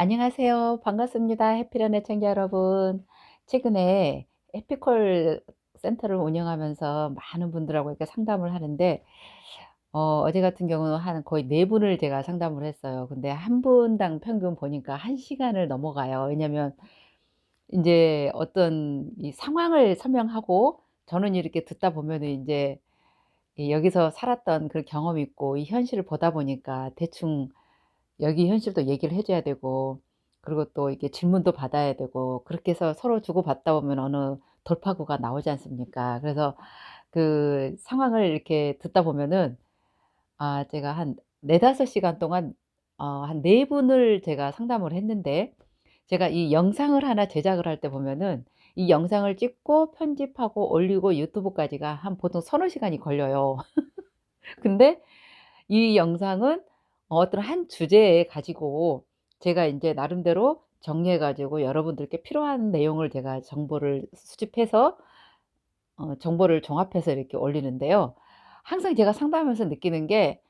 안녕하세요. 반갑습니다. 해피런 애청자 여러분. 최근에 해피콜 센터를 운영하면서 많은 분들하고 이렇게 상담을 하는데 어제 같은 경우는 한 거의 4 분을 제가 상담을 했어요. 근데 한 분당 평균 보니까 1 시간을 넘어가요. 왜냐면 인제 어떤 이 상황을 설명하고 저는 이렇게 듣다 보면은 인제 이 여기서 살았던 그 경험이 있고 이 현실을 보다 보니까 대충 여기 현실도 얘기를 해 줘야 되고, 그리고 또 이게 질문도 받아야 되고, 그렇게 해서 서로 주고받다 보면 어느 돌파구가 나오지 않습니까? 그래서 그 상황을 이렇게 듣다 보면은 제가 한 4-5 시간 동안 한 4 분을 제가 상담을 했는데, 제가 이 영상을 하나 제작을 할 때 보면은 이 영상을 찍고 편집하고 올리고 유튜브까지가 한 보통 서너 시간이 걸려요. 근데 이 영상은 어떤 한 주제에 가지고 제가 인제 나름대로 정리해 가지고 여러분들께 필요한 내용을 제가 정보를 수집해서 정보를 종합해서 이렇게 올리는데요. 항상 제가 상담하면서 느끼는 게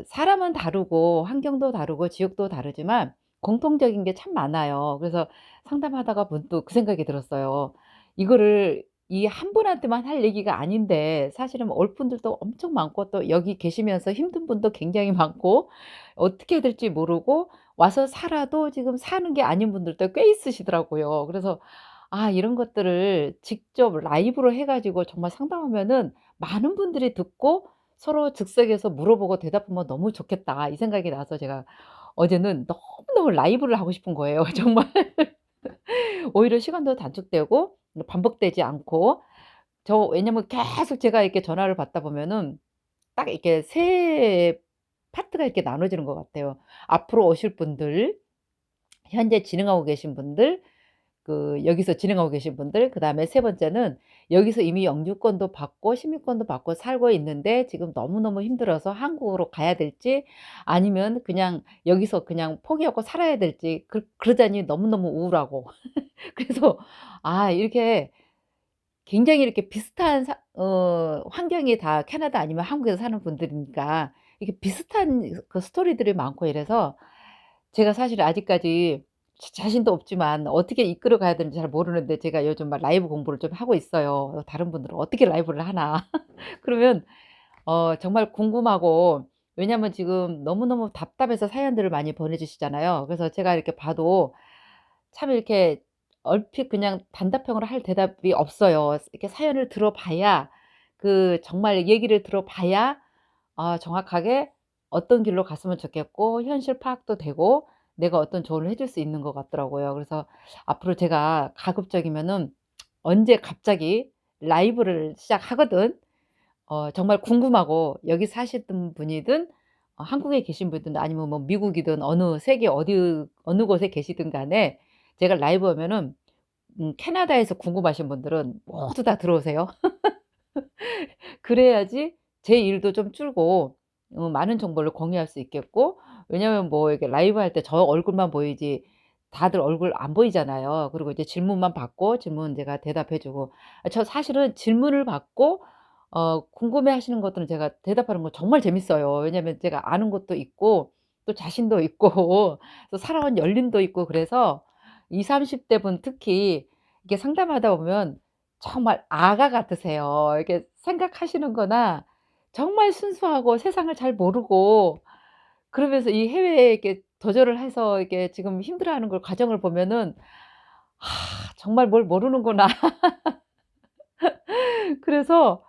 사람은 다르고 환경도 다르고 지역도 다르지만 공통적인 게 참 많아요. 그래서 상담하다가 문득 그 생각이 들었어요. 이거를 이 한 분한테만 할 얘기가 아닌데 사실은 올 분들도 엄청 많고 또 여기 계시면서 힘든 분도 굉장히 많고 어떻게 해야 될지 모르고 와서 살아도 지금 사는 게 아닌 분들도 꽤 있으시더라고요. 그래서 이런 것들을 직접 라이브로 해 가지고 정말 상담하면은 많은 분들이 듣고 서로 즉석에서 물어보고 대답하면 너무 좋겠다, 이 생각이 나서 제가 어제는 너무너무 라이브를 하고 싶은 거예요. 정말 오히려 시간도 단축되고 반복되지 않고, 왜냐면 계속 제가 이렇게 전화를 받다 보면은 딱 이렇게 세 파트가 이렇게 나눠지는 것 같아요. 앞으로 오실 분들, 현재 진행하고 계신 분들, 여기서 진행하고 계신 분들, 그다음에 세 번째는 여기서 이미 영주권도 받고 시민권도 받고 살고 있는데 지금 너무너무 힘들어서 한국으로 가야 될지 아니면 그냥 여기서 그냥 포기하고 살아야 될지, 그러자니 너무너무 우울하고 그래서 이렇게 굉장히 이렇게 비슷한 환경이 다 캐나다 아니면 한국에서 사는 분들이니까 이게 비슷한 그 스토리들이 많고 이래서 제가 사실 아직까지 자신도 없지만 어떻게 이끌어 가야 되는지 잘 모르는데, 제가 요즘 막 라이브 공부를 좀 하고 있어요. 다른 분들은 어떻게 라이브를 하나. 그러면 정말 궁금하고, 왜냐면 지금 너무너무 답답해서 사연들을 많이 보내 주시잖아요. 그래서 제가 이렇게 봐도 참 이렇게 얼핏 그냥 단답형으로 할 대답이 없어요. 이렇게 사연을 들어봐야, 정말 얘기를 들어봐야 정확하게 어떤 길로 갔으면 좋겠고 현실 파악도 되고 내가 어떤 조언을 해줄 수 있는 것 같더라고요. 그래서 앞으로 제가 가급적이면은 언제 갑자기 라이브를 시작하거든 정말 궁금하고 여기 사시던 분이든 한국에 계신 분이든 아니면 뭐 미국이든 어느 세계 어느 곳에 계시든 간에 제가 라이브 하면은 캐나다에서 궁금하신 분들은 모두 다 들어오세요. 그래야지 제 일도 좀 줄고 많은 정보를 공유할 수 있겠고, 왜냐면 뭐 이렇게 라이브 할 때 저 얼굴만 보이지 다들 얼굴 안 보이잖아요. 그리고 이제 질문만 받고 질문 제가 대답해 주고, 저 사실은 질문을 받고 궁금해하시는 것들은 제가 대답하는 거 정말 재밌어요. 왜냐면 제가 아는 것도 있고 또 자신도 있고 또 살아온 열림도 있고, 그래서 20-30대 분 특히 이게 상담하다 보면 정말 아가 같으세요. 이렇게 생각하시는 거나 정말 순수하고 세상을 잘 모르고, 그러면서 이 해외에 이렇게 도전을 해서 이게 지금 힘들어하는 걸 과정을 보면은 '정말 뭘 모르는구나.' 그래서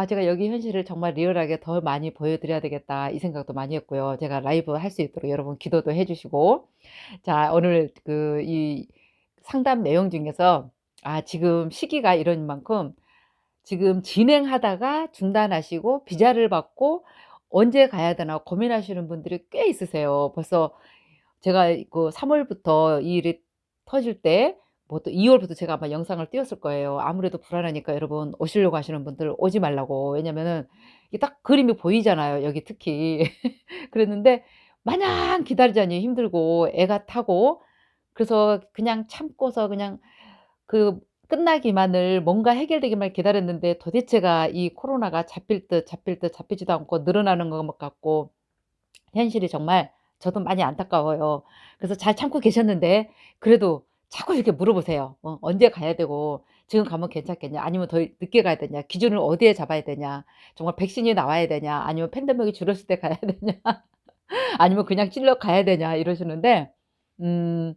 제가 '여기 현실을 정말 리얼하게 더 많이 보여 드려야 되겠다.' 이 생각도 많이 했고요. 제가 라이브 할 수 있도록 여러분 기도도 해 주시고. 자, 오늘 이 상담 내용 중에서 지금 시기가 이런 만큼 지금 진행하다가 중단하시고 비자를 받고 '언제 가야 되나.' 고민하시는 분들이 꽤 있으세요. 벌써 제가 3 월부터 이 일이 터질 때 뭐 또 2 월부터 제가 아마 영상을 띄웠을 거예요. 아무래도 불안하니까 여러분 오시려고 하시는 분들 오지 말라고. 왜냐면은 이게 딱 그림이 보이잖아요, 여기 특히. 그랬는데 마냥 기다리자니 힘들고 애가 타고, 그래서 그냥 참고서 그냥 그 끝나기만을, 뭔가 해결되기만 기다렸는데 도대체가 이 코로나가 잡힐 듯 잡힐 듯 잡히지도 않고 늘어나는 것 같고 현실이 정말 저도 많이 안타까워요. 그래서 잘 참고 계셨는데 그래도 자꾸 이렇게 물어보세요. 언제 가야 되고 지금 가면 괜찮겠냐 아니면 더 늦게 가야 되냐 기준을 어디에 잡아야 되냐 정말 백신이 나와야 되냐 아니면 팬데믹이 줄었을 때 가야 되냐 아니면 그냥 찔러 가야 되냐 이러시는데 음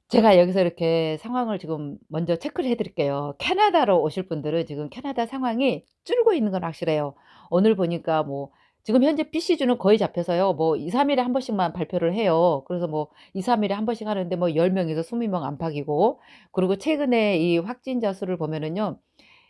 제가 여기서 이렇게 상황을 지금 먼저 체크를 해 드릴게요. 캐나다로 오실 분들은 지금 캐나다 상황이 줄고 있는 건 확실해요. 오늘 보니까 뭐 지금 현재 PC주는 거의 잡혀서요. 뭐 2-3 일에 한 번씩만 발표를 해요. 그래서 뭐 2-3 일에 한 번씩 하는데 뭐 10 명에서 20명 안팎이고 그리고 최근에 이 확진자 수를 보면은요.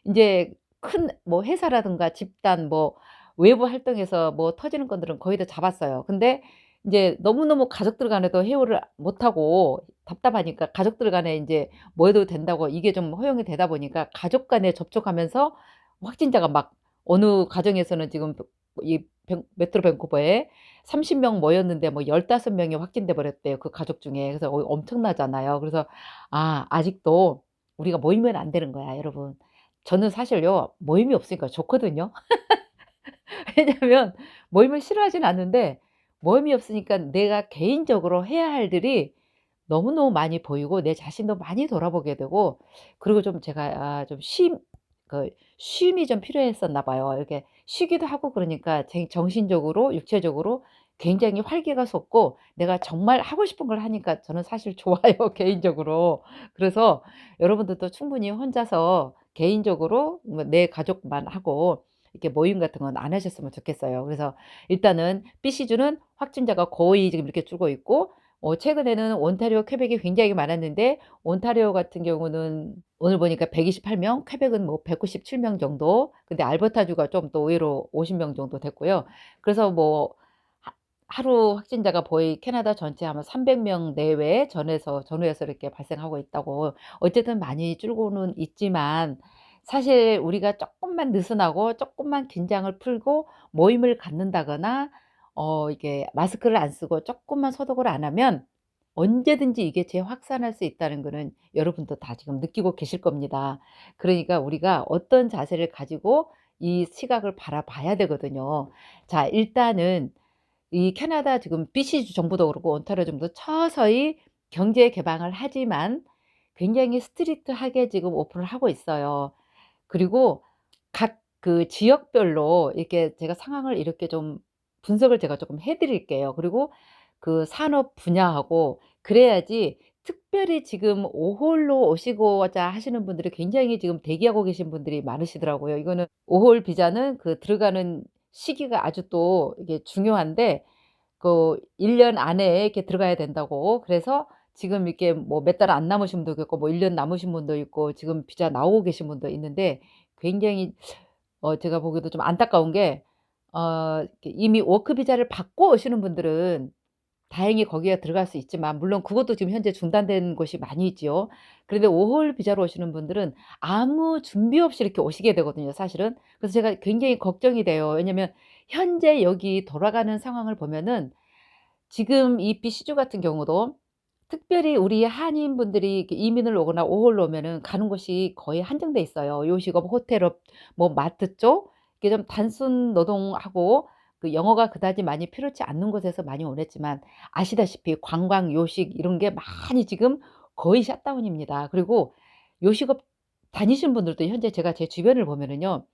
인제 큰 뭐 회사라든가 집단 뭐 외부 활동에서 뭐 터지는 건들은 거의 다 잡았어요. 근데 인제 너무너무 가족들 간에도 회유를 못하고 답답하니까 가족들 간에 인제 뭐 해도 된다고 이게 좀 허용이 되다 보니까 가족 간에 접촉하면서 확진자가 막 어느 가정에서는 지금 이 메트로 밴쿠버에 30명 모였는데 뭐 15 명이 확진돼 버렸대요, 그 가족 중에. 그래서 엄청나잖아요. 그래서 '아 아직도 우리가 모이면 안 되는 거야, 여러분.' 저는 사실요 모임이 없으니까 좋거든요. 왜냐면 모임을 싫어하진 않는데 모임이 없으니까 내가 개인적으로 해야 할 일이 너무너무 많이 보이고 내 자신도 많이 돌아보게 되고 그리고 좀 제가 좀 쉼이 좀 필요했었나 봐요. 이렇게 쉬기도 하고 그러니까 정신적으로 육체적으로 굉장히 활기가 솟고 내가 정말 하고 싶은 걸 하니까 저는 사실 좋아요 개인적으로. 그래서 여러분들도 충분히 혼자서 개인적으로 뭐 내 가족만 하고 이렇게 모임 같은 건 안 하셨으면 좋겠어요. 그래서 일단은 BC주는 확진자가 거의 지금 이렇게 줄고 있고 최근에는 온타리오, 퀘벡이 굉장히 많았는데 온타리오 같은 경우는 오늘 보니까 128 명, 퀘벡은 뭐 197명 정도. 근데 알버타주가 좀 또 의외로 50명 정도 됐고요. 그래서 뭐 하 하루 확진자가 거의 캐나다 전체 아마 300명 내외 전후에서 이렇게 발생하고 있다고 어쨌든 많이 줄고는 있지만 사실 우리가 조금만 느슨하고 조금만 긴장을 풀고 모임을 갖는다거나 이게 마스크를 안 쓰고 조금만 소독을 안 하면 언제든지 이게 재확산할 수 있다는 거는 여러분도 다 지금 느끼고 계실 겁니다. 그러니까 우리가 어떤 자세를 가지고 이 시각을 바라봐야 되거든요. 자 일단은 이 캐나다 지금 BC 정부도 그렇고 온타리오 정부도 서서히 경제 개방을 하지만 굉장히 스트릭트하게 지금 오픈을 하고 있어요. 그리고 각 그 지역별로 이렇게 제가 상황을 이렇게 좀 분석을 제가 쪼끔 해 드릴게요. 그리고 그 산업 분야하고 그래야지 특별히 지금 오홀로 오시고자 하시는 분들이 굉장히 지금 대기하고 계신 분들이 많으시더라고요. 이거는 오홀 비자는 그 들어가는 시기가 아주 또 이게 중요한데 그 1년 안에 이렇게 들어가야 된다고. 그래서 지금 이렇게 뭐 몇 달 안 남으신 분도 있고 뭐 1년 남으신 분도 있고 지금 비자 나오고 계신 분도 있는데 굉장히 제가 보기에도 좀 안타까운 게 이렇게 이미 워크 비자를 받고 오시는 분들은 다행히 거기에 들어갈 수 있지만 물론 그것도 지금 현재 중단된 곳이 많이 있지요. 그런데 5월 비자로 오시는 분들은 아무 준비 없이 이렇게 오시게 되거든요 사실은. 그래서 제가 굉장히 걱정이 돼요. 왜냐면 현재 여기 돌아가는 상황을 보면은 지금 이 BC주 같은 경우도 특별히 우리 한인분들이 이렇게 이민을 오거나 오홀로 오면은 가는 곳이 거의 한정돼 있어요. 요식업, 호텔업, 뭐 마트 쪽 이게 좀 단순 노동하고 그 영어가 그다지 많이 필요치 않는 곳에서 많이 오냈지만 아시다시피 관광, 요식 이런 게 많이 지금 거의 샷다운입니다. 그리고 요식업 다니시는 분들도 현재 제가 제 주변을 보면은요.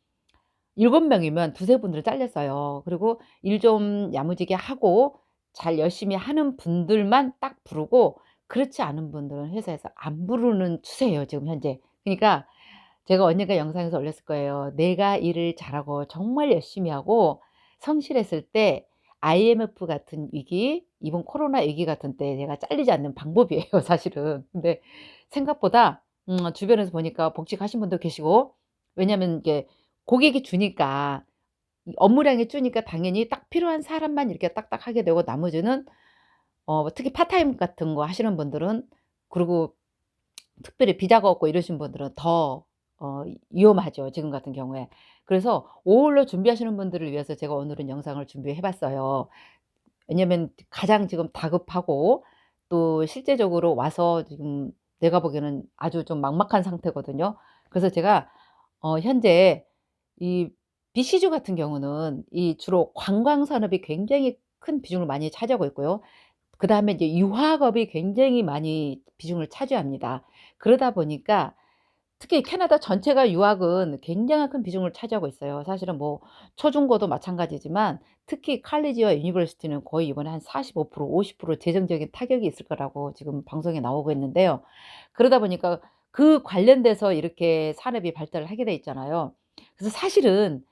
7 명이면 두세 분들은 잘렸어요. 그리고 일 좀 야무지게 하고 잘 열심히 하는 분들만 딱 부르고 그렇지 않은 분들은 회사에서 안 부르는 추세예요 지금 현재. 그니까 제가 언젠가 영상에서 올렸을 거예요. 내가 일을 잘하고 정말 열심히 하고 성실했을 때 IMF 같은 위기, 이번 코로나 위기 같은 때 내가 잘리지 않는 방법이에요 사실은. 근데 생각보다 주변에서 보니까 복직하신 분도 계시고 왜냐하면 이게 고객이 주니까 이 업무량이 주니까 당연히 딱 필요한 사람만 이렇게 딱딱 하게 되고 나머지는 특히 파타임 같은 거 하시는 분들은 그리고 특별히 비자가 없고 이러신 분들은 더 위험하죠 지금 같은 경우에. 그래서 오홀로 준비하시는 분들을 위해서 제가 오늘은 영상을 준비해 봤어요. 왜냐면 가장 지금 다급하고 또 실제적으로 와서 지금 내가 보기에는 아주 좀 막막한 상태거든요. 그래서 제가 현재 이 BC주 같은 경우는 이 주로 관광 산업이 굉장히 큰 비중을 많이 차지하고 있고요. 그다음에 이제 유학업이 굉장히 많이 비중을 차지합니다. 그러다 보니까 특히 캐나다 전체가 유학은 굉장한 큰 비중을 차지하고 있어요. 사실은 뭐 초중고도 마찬가지지만 특히 칼리지와 유니버시티는 거의 이번에 한 45% 50% 재정적인 타격이 있을 거라고 지금 방송에 나오고 있는데요. 그러다 보니까 그 관련돼서 이렇게 산업이 발달을 하게 돼 있잖아요. 그래서 사실은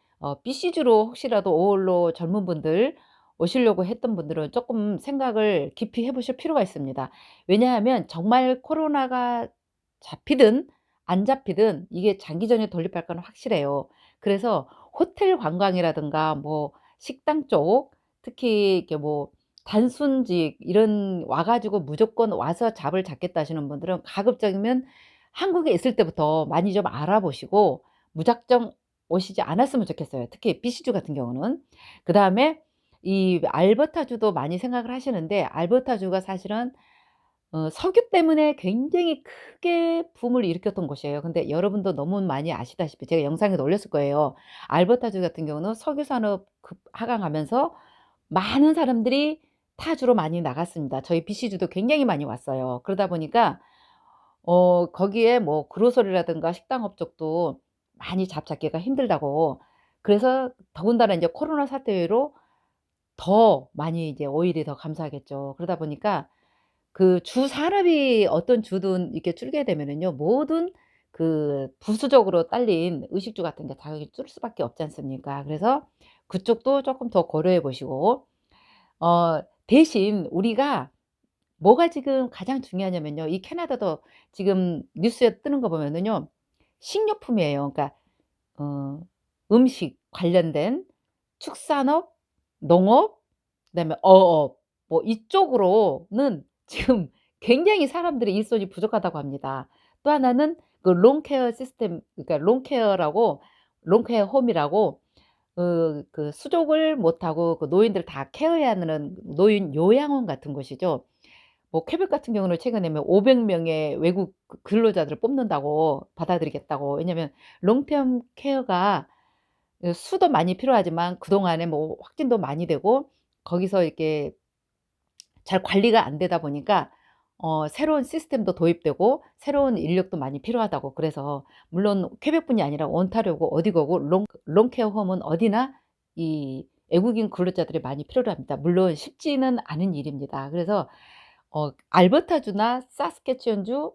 BC주로 혹시라도 어울러 젊은 분들 오시려고 했던 분들은 쪼끔 생각을 깊이 해 보실 필요가 있습니다. 왜냐하면 정말 코로나가 잡히든 안 잡히든 이게 장기전에 돌입할 건 확실해요. 그래서 호텔 관광이라든가 뭐 식당 쪽 특히 이렇게 뭐 단순직 이런 와 가지고 무조건 와서 잡을 잡겠다 하시는 분들은 가급적이면 한국에 있을 때부터 많이 좀 알아보시고 무작정 오시지 않았으면 좋겠어요, 특히 BC주 같은 경우는. 그다음에 이 알버타주도 많이 생각을 하시는데 알버타주가 사실은 석유 때문에 굉장히 크게 붐을 일으켰던 곳이에요. 근데 여러분도 너무 많이 아시다시피 제가 영상에도 올렸을 거예요. 알버타주 같은 경우는 석유 산업 하강하면서 많은 사람들이 타주로 많이 나갔습니다. 저희 BC주도 굉장히 많이 왔어요. 그러다 보니까 거기에 뭐 그로서리라든가 식당업 쪽도 많이 잡기가 힘들다고. 그래서 더군다나 인제 코로나 사태로 더 많이 이제 오일이 더 감사하겠죠. 그러다 보니까 그 주 산업이 어떤 주든 이렇게 줄게 되면은요 모든 그 부수적으로 딸린 의식주 같은 게 당연히 줄 수밖에 없지 않습니까? 그래서 그쪽도 쪼끔 더 고려해 보시고 대신 우리가 뭐가 지금 가장 중요하냐면요. 이 캐나다도 지금 뉴스에 뜨는 거 보면은요. 식료품이에요. 그러니까 어 음식 관련된 축산업, 농업, 그다음에 어업 뭐 이쪽으로는 지금 굉장히 사람들의 일손이 부족하다고 합니다. 또 하나는 그 롱케어 시스템 그러니까 롱케어라고 롱케어 홈이라고 그 수족을 못하고 그 노인들 다 케어해야 하는 노인 요양원 같은 곳이죠. 뭐 퀘벡 같은 경우는 최근에 뭐 500 명의 외국 근로자들을 뽑는다고 받아들이겠다고. 왜냐하면 롱텀 케어가 수도 많이 필요하지만 그동안에 뭐 확진도 많이 되고 거기서 이렇게 잘 관리가 안 되다 보니까 새로운 시스템도 도입되고 새로운 인력도 많이 필요하다고. 그래서 물론 퀘벡뿐이 아니라 온타리오고 어디고고 롱케어 홈은 어디나 이 외국인 근로자들이 많이 필요로 합니다. 물론 쉽지는 않은 일입니다. 그래서 알버타주나 사스캐치원주는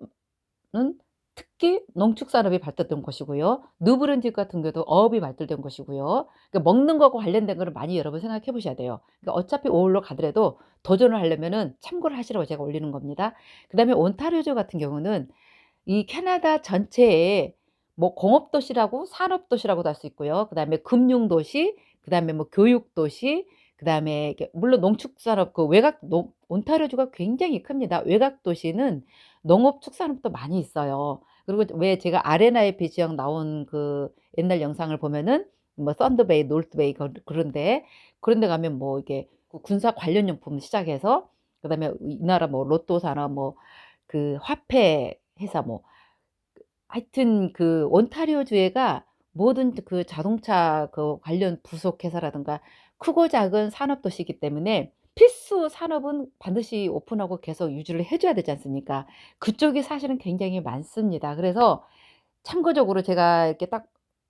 특히 농축산업이 발달된 곳이고요. 누브른지 같은 경우도 어업이 발달된 곳이고요. 그러니까 먹는 거하고 관련된 거를 많이 여러분 생각해 보셔야 돼요. 그러니까 어차피 오일로 가더라도 도전을 하려면은 참고를 하시라고 제가 올리는 겁니다. 그다음에 온타리오주 같은 경우는 이 캐나다 전체에 뭐 공업도시라고 산업도시라고도 할 수 있고요. 그다음에 금융도시, 그다음에 뭐 교육도시, 그다음에 이렇게 물론 농축산업 그 외곽 농 온타리오주가 굉장히 큽니다. 외곽 도시는 농업 축산업도 많이 있어요. 그리고 왜 제가 RNIP 지역 나온 그 옛날 영상을 보면은 뭐 썬더베이, 노스베이 그런 데 가면 뭐 이게 그 군사 관련 용품 시작해서 그다음에 이 나라 뭐 로또 산업 뭐 그 화폐 회사 뭐 하여튼 그 온타리오 주에가 모든 그 자동차 그 관련 부속 회사라든가 크고 작은 산업 도시이기 때문에 필수 산업은 반드시 오픈하고 계속 유지를 해 줘야 되지 않습니까? 그쪽이 사실은 굉장히 많습니다. 그래서 참고적으로 제가 이렇게 딱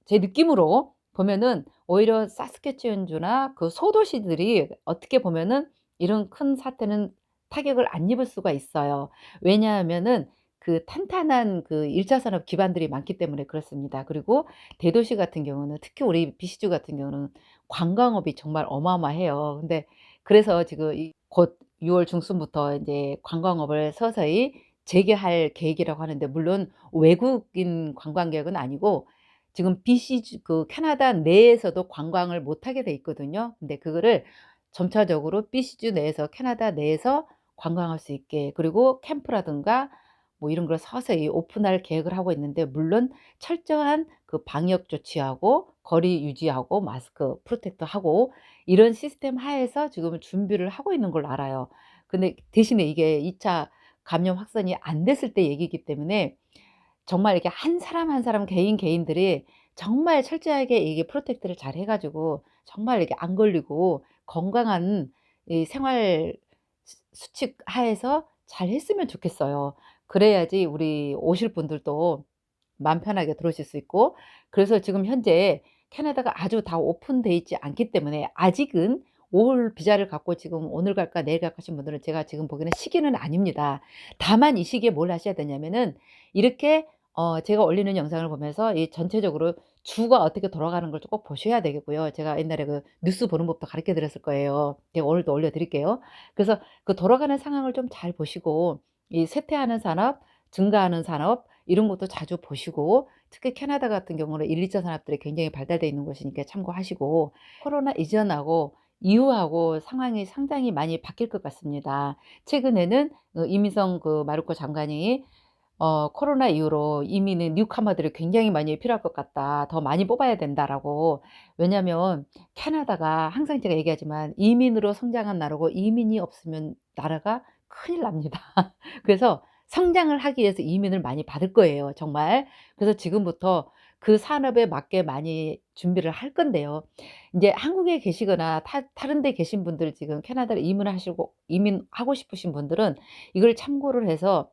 제 느낌으로 보면은 오히려 사스캐치원주나 그 소도시들이 어떻게 보면은 이런 큰 사태는 타격을 안 입을 수가 있어요. 왜냐하면은 그 탄탄한 그 1차 산업 기반들이 많기 때문에 그렇습니다. 그리고 대도시 같은 경우는 특히 우리 BC주 같은 경우는 관광업이 정말 어마어마해요. 근데 그래서 지금 이 곧 6월 중순부터 인제 관광업을 서서히 재개할 계획이라고 하는데 물론 외국인 관광객은 아니고 지금 BC주 그 캐나다 내에서도 관광을 못 하게 돼 있거든요. 근데 그거를 점차적으로 BC주 내에서 캐나다 내에서 관광할 수 있게 그리고 캠프라든가 뭐 이런 걸 서서히 오픈할 계획을 하고 있는데 물론 철저한 그 방역 조치하고 거리 유지하고 마스크 프로텍트하고 이런 시스템 하에서 지금 준비를 하고 있는 걸로 알아요. 근데 대신에 이게 2차 감염 확산이 안 됐을 때 얘기이기 때문에 정말 이렇게 한 사람 한 사람 개인들이 정말 철저하게 이게 프로텍트를 잘 해 가지고 정말 이렇게 안 걸리고 건강한 이 생활 수칙 하에서 잘 했으면 좋겠어요. 그래야지 우리 오실 분들도 마음 편하게 들어오실 수 있고. 그래서 지금 현재 캐나다가 아주 다 오픈돼 있지 않기 때문에 아직은 5월 비자를 갖고 지금 오늘 갈까 내일 갈까 하신 분들은 제가 지금 보기에는 시기는 아닙니다. 다만 이 시기에 뭘 하셔야 되냐면은 이렇게 제가 올리는 영상을 보면서 이 전체적으로 주가 어떻게 돌아가는 걸 꼭 보셔야 되겠고요. 제가 옛날에 그 뉴스 보는 법도 가르쳐 드렸을 거예요. 제가 오늘도 올려 드릴게요. 그래서 그 돌아가는 상황을 좀 잘 보시고 이 쇠퇴하는 산업, 증가하는 산업 이런 것도 자주 보시고, 특히 캐나다 같은 경우는 1-2차 산업들이 굉장히 발달돼 있는 곳이니까 참고하시고, 코로나 이전하고 이후하고 상황이 상당히 많이 바뀔 것 같습니다. 최근에는 이민성 그 마르코 장관이 "코로나 이후로 이민은 뉴카머들이 굉장히 많이 필요할 것 같다. 더 많이 뽑아야 된다."라고. 왜냐하면 캐나다가 항상 제가 얘기하지만 이민으로 성장한 나라고 이민이 없으면 나라가 큰일 납니다. 그래서 성장을 하기 위해서 이민을 많이 받을 거예요 정말. 그래서 지금부터 그 산업에 맞게 많이 준비를 할 건데요. 인제 한국에 계시거나 다른 데 계신 분들 지금 캐나다로 이민하시고 이민하고 싶으신 분들은 이걸 참고를 해서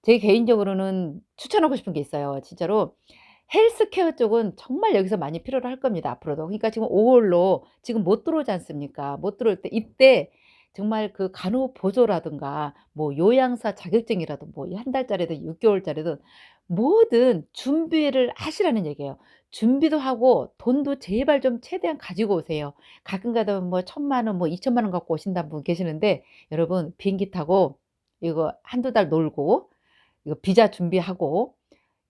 제 개인적으로는 추천하고 싶은 게 있어요. 진짜로 헬스케어 쪽은 정말 여기서 많이 필요로 할 겁니다 앞으로도. 그러니까 지금 5 월로 지금 못 들어오지 않습니까? 못 들어올 때 이때 정말 그 간호보조라든가 뭐 요양사 자격증이라도 뭐 한 달짜리든 6 개월짜리든 뭐든 준비를 하시라는 얘기예요. 준비도 하고 돈도 제발 좀 최대한 가지고 오세요. 가끔 가다 뭐 1,000만 원 뭐 2,000만 원 갖고 오신다는 분 계시는데, 여러분 비행기 타고 이거 1-2달 놀고 이거 비자 준비하고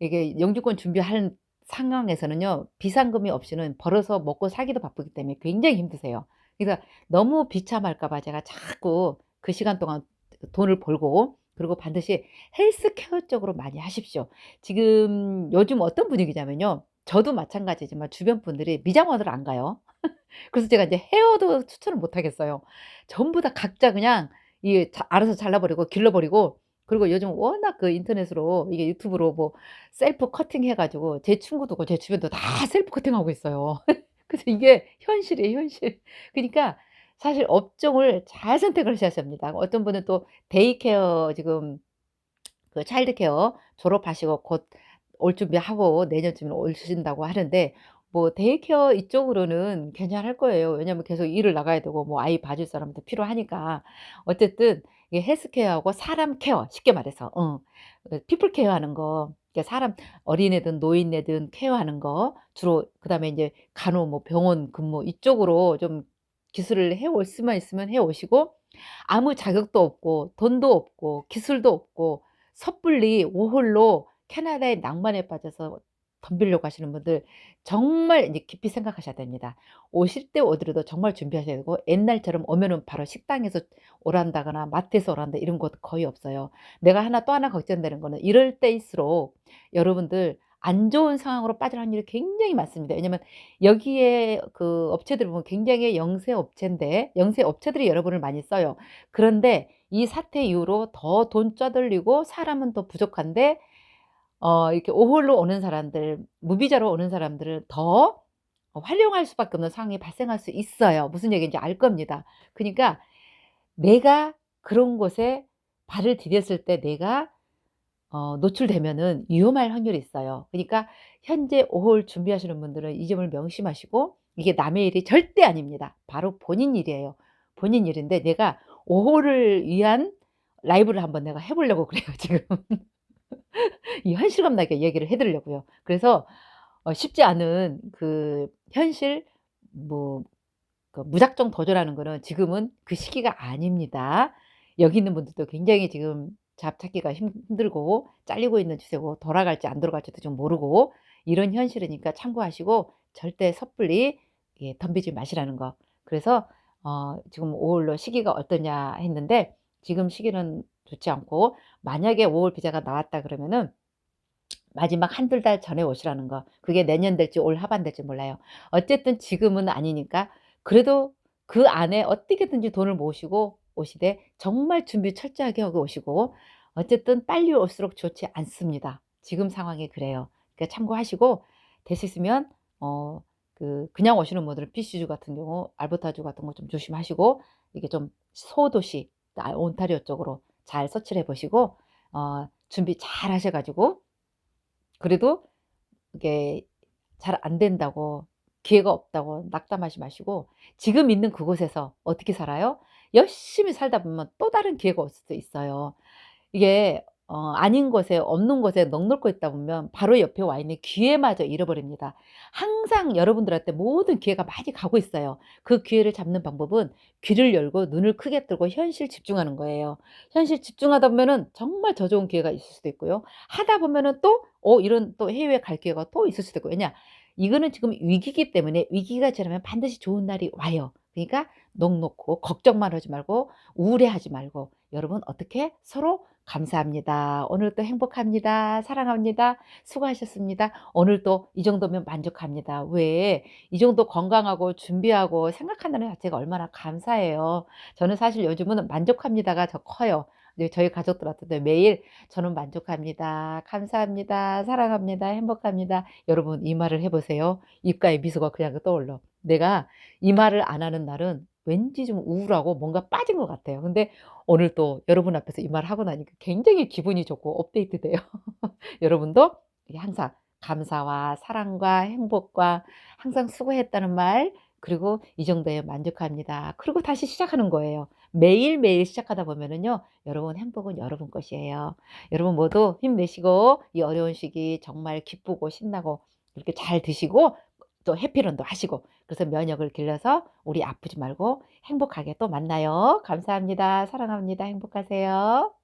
이게 영주권 준비할 상황에서는요, 비상금이 없이는 벌어서 먹고 살기도 바쁘기 때문에 굉장히 힘드세요. 그래서 너무 비참할까 봐 제가 자꾸 그 시간 동안 돈을 벌고, 그리고 반드시 헬스케어 쪽으로 많이 하십시오. 지금 요즘 어떤 분위기냐면요. 저도 마찬가지지만 주변 분들이 미장원을 안 가요. 그래서 제가 이제 헤어도 추천을 못 하겠어요. 전부 다 각자 그냥 이 알아서 잘라 버리고 길러 버리고, 그리고 요즘 워낙 그 인터넷으로 이게 유튜브로 뭐 셀프 커팅 해 가지고 제 친구도 그 제 주변도 다 셀프 커팅하고 있어요. 그래서 이게 현실이에요, 현실. 그니까 사실 업종을 잘 선택을 하셔야 됩니다. 어떤 분은 또 데이케어 지금 그 차일드케어 졸업하시고 곧 올 준비하고 내년쯤에 오신다고 하는데, 뭐 데이케어 이쪽으로는 괜찮을 거예요. 왜냐하면 계속 일을 나가야 되고 뭐 아이 봐줄 사람도 필요하니까. 어쨌든 이게 헬스케어하고 사람 케어, 쉽게 말해서 피플 케어하는 거, 그러니까 사람 어린애든 노인네든 케어하는 거 주로, 그다음에 인제 간호 뭐 병원 근무 이쪽으로 좀 기술을 해올 수만 있으면 해 오시고, 아무 자격도 없고 돈도 없고 기술도 없고 섣불리 오홀로 캐나다의 낭만에 빠져서 덤비려고 하시는 분들 정말 이제 깊이 생각하셔야 됩니다. 오실 때 오더라도 정말 준비하셔야 되고, 옛날처럼 오면은 바로 식당에서 오란다거나 마트에서 오란다 이런 것도 거의 없어요. 내가 하나 또 하나 걱정되는 거는 이럴 때일수록 여러분들 안 좋은 상황으로 빠질 확률이 굉장히 많습니다. 왜냐면 여기에 그 업체들 보면 굉장히 영세 업체인데, 영세 업체들이 여러분을 많이 써요. 그런데 이 사태 이후로 더 돈 쪼들리고 사람은 더 부족한데 이렇게 오홀로 오는 사람들, 무비자로 오는 사람들을 더 활용할 수밖에 없는 상황이 발생할 수 있어요. 무슨 얘기인지 알 겁니다. 그니까 내가 그런 곳에 발을 디뎠을 때 내가 노출되면은 위험할 확률이 있어요. 그니까 현재 5월 준비하시는 분들은 이 점을 명심하시고, 이게 남의 일이 절대 아닙니다. 바로 본인 일이에요. 본인 일인데 내가 5 홀을 위한 라이브를 한번 내가 해 보려고 그래요 지금. 이 현실감 나게 얘기를 해 드리려고요. 그래서 쉽지 않은 그 현실, 뭐 그 무작정 도전하는 거는 지금은 그 시기가 아닙니다. 여기 있는 분들도 굉장히 지금 잡 찾기가 힘들고 잘리고 있는 추세고, 돌아갈지 안 돌아갈지도 좀 모르고 이런 현실이니까 참고하시고 절대 섣불리 덤비지 마시라는 거. 그래서 지금 5 월로 시기가 어떠냐 했는데, 지금 시기는 좋지 않고, 만약에 5월 비자가 나왔다 그러면은 마지막 1-2달 전에 오시라는 거. 그게 내년 될지 올 하반 될지 몰라요. 어쨌든 지금은 아니니까 그래도 그 안에 어떻게든지 돈을 모으시고 오시되 정말 준비 철저하게 하고 오시고, 어쨌든 빨리 올수록 좋지 않습니다. 지금 상황이 그래요. 그러니까 참고하시고, 될 수 있으면 그냥 오시는 분들은 피시주 같은 경우 알버타주 같은 거 좀 조심하시고, 이게 좀 소도시 온타리오 쪽으로 잘 서치를 해 보시고 준비 잘 하셔 가지고 그래도 이게 잘 안 된다고 기회가 없다고 낙담하지 마시고 지금 있는 그곳에서 어떻게 살아요? 열심히 살다 보면 또 다른 기회가 올 수도 있어요. 이게 아닌 곳에 없는 곳에 넋놓고 있다 보면 바로 옆에 와 있는 기회마저 잃어버립니다. 항상 여러분들한테 모든 기회가 많이 가고 있어요. 그 기회를 잡는 방법은 귀를 열고 눈을 크게 뜨고 현실 집중하는 거예요. 현실 집중하다 보면은 정말 더 좋은 기회가 있을 수도 있고요. 하다 보면은 또 이런 또 해외에 갈 기회가 또 있을 수도 있고 왜냐 이거는 지금 위기이기 때문에 위기가 지나면 반드시 좋은 날이 와요. 그러니까 넋 놓고 걱정만 하지 말고 우울해하지 말고 여러분 어떻게 서로 감사합니다. 오늘도 행복합니다. 사랑합니다. 수고하셨습니다. 오늘도 이 정도면 만족합니다. 왜? 이 정도 건강하고 준비하고 생각한다는 자체가 얼마나 감사해요. 저는 사실 요즘은 만족합니다가 더 커요. 네, 저희 가족들한테도 매일 저는 만족합니다. 감사합니다. 사랑합니다. 행복합니다. 여러분 이 말을 해 보세요. 입가에 미소가 그냥 떠올라. 내가 이 말을 안 하는 날은 왠지 좀 우울하고 뭔가 빠진 것 같아요. 근데 오늘 또 여러분 앞에서 이 말을 하고 나니까 굉장히 기분이 좋고 업데이트돼요. 여러분도 이 항상 감사와 사랑과 행복과 항상 수고했다는 말 그리고 이 정도에 만족합니다. 그리고 다시 시작하는 거예요. 매일매일 시작하다 보면은요. 여러분 행복은 여러분 것이에요. 여러분 모두 힘내시고 이 어려운 시기 정말 기쁘고 신나고 이렇게 잘 드시고 또 해피런도 하시고 그래서 면역을 길러서 우리 아프지 말고 행복하게 또 만나요. 감사합니다. 사랑합니다. 행복하세요.